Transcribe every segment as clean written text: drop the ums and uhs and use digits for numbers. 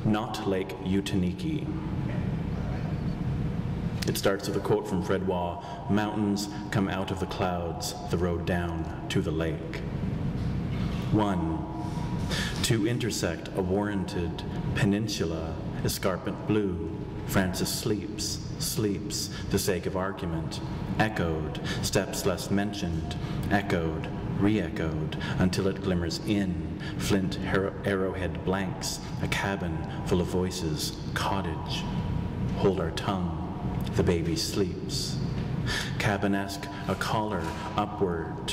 not Lake Utaniki. It starts with a quote from Fred Waugh, "Mountains come out of the clouds, the road down to the lake." 1. To intersect a warranted peninsula, escarpment blue, Francis sleeps, the sake of argument, echoed, steps less mentioned, echoed, re-echoed, until it glimmers in, flint arrowhead blanks, a cabin full of voices, cottage, hold our tongue, the baby sleeps. Cabinesque, a collar upward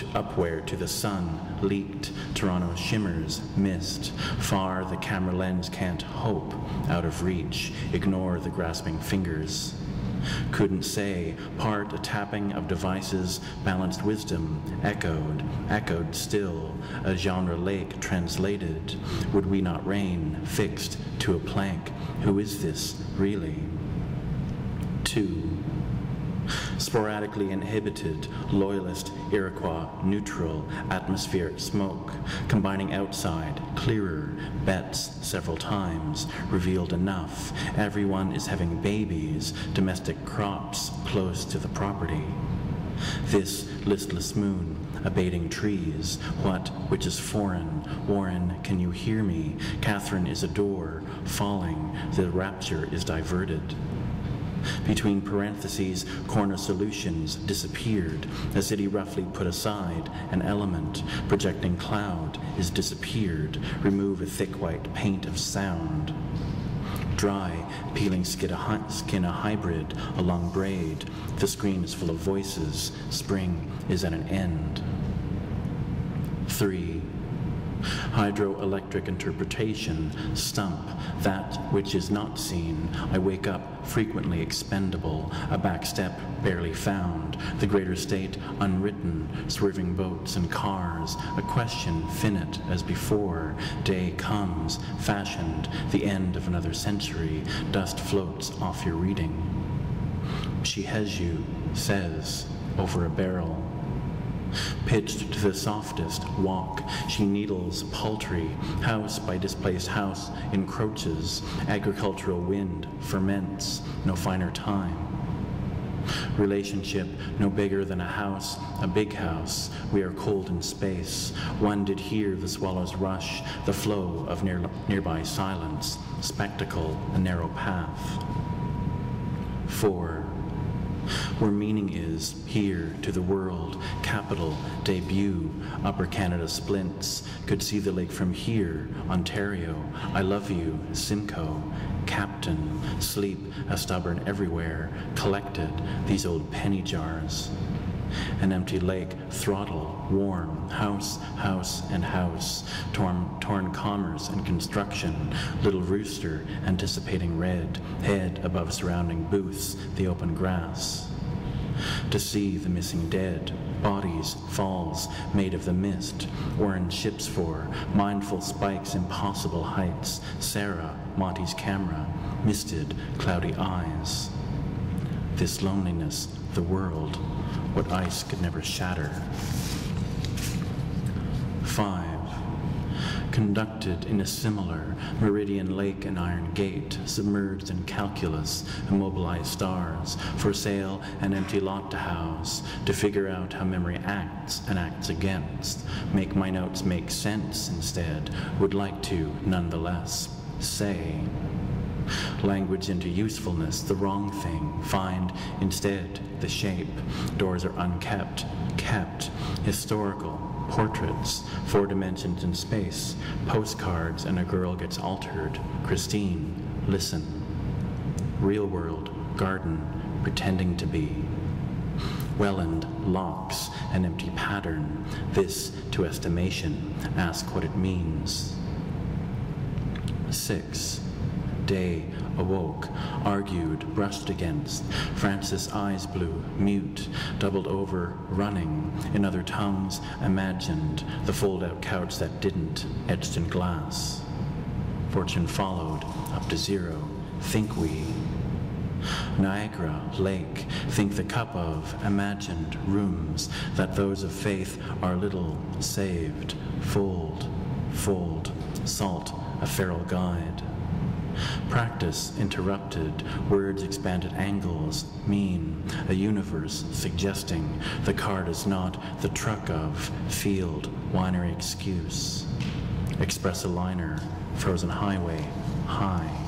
to the sun, leaked, Toronto shimmers, mist, far the camera lens can't hope, out of reach, ignore the grasping fingers. Couldn't say, part a tapping of devices, balanced wisdom, echoed still, a genre lake translated, would we not reign, fixed to a plank, who is this, really? 2. Sporadically inhibited, loyalist, Iroquois, neutral, atmospheric smoke, combining outside, clearer, bets several times, revealed enough, everyone is having babies, domestic crops close to the property. This listless moon, abating trees, which is foreign, Warren, can you hear me? Catherine is a door, falling, the rapture is diverted. Between parentheses, corner solutions disappeared, a city roughly put aside, an element, projecting cloud, is disappeared, remove a thick white paint of sound. Dry, peeling skin a hybrid, a long braid, the screen is full of voices, spring is at an end. 3. Hydroelectric interpretation, stump, that which is not seen. I wake up frequently expendable, a back step barely found, the greater state unwritten, swerving boats and cars, a question finite as before. Day comes, fashioned, the end of another century, dust floats off your reading. She has you, says, over a barrel. Pitched to the softest walk, she needles paltry, house by displaced house encroaches, agricultural wind ferments, no finer time. Relationship no bigger than a big house, we are cold in space, one did hear the swallows rush, the flow of nearby silence, spectacle, a narrow path. 4. Where meaning is, here to the world, capital, debut, Upper Canada splints, could see the lake from here, Ontario, I love you, Simcoe, captain, sleep, a stubborn everywhere, collected, these old penny jars. An empty lake, throttle, warm, house, and house, torn commerce and construction, little rooster anticipating red, head above surrounding booths, the open grass. To see the missing dead, bodies, falls, made of the mist, orange ships for, mindful spikes, impossible heights, Sarah, Monty's camera, misted, cloudy eyes. This loneliness, the world, what ice could never shatter. 5. Conducted in a similar meridian lake and iron gate, submerged in calculus, immobilized stars, for sale an empty lot to house, to figure out how memory acts and acts against, make my notes make sense instead, would like to, nonetheless, say. Language into usefulness, the wrong thing, find instead the shape. Doors are unkept, kept, historical, portraits, 4 dimensions in space, postcards, and a girl gets altered. Christine, listen. Real world, garden, pretending to be. Welland, locks, an empty pattern, this to estimation, ask what it means. 6. Day, awoke, argued, brushed against, Francis' eyes blue, mute, doubled over, running, in other tongues, imagined, the fold-out couch that didn't, etched in glass. Fortune followed, up to 0, think we. Niagara, lake, think the cup of, imagined, rooms, that those of faith are little, saved, fold, salt, a feral guide. Practice interrupted, words expanded angles, mean, a universe suggesting the card is not the truck of, field, winery excuse. Express a liner, frozen highway, high.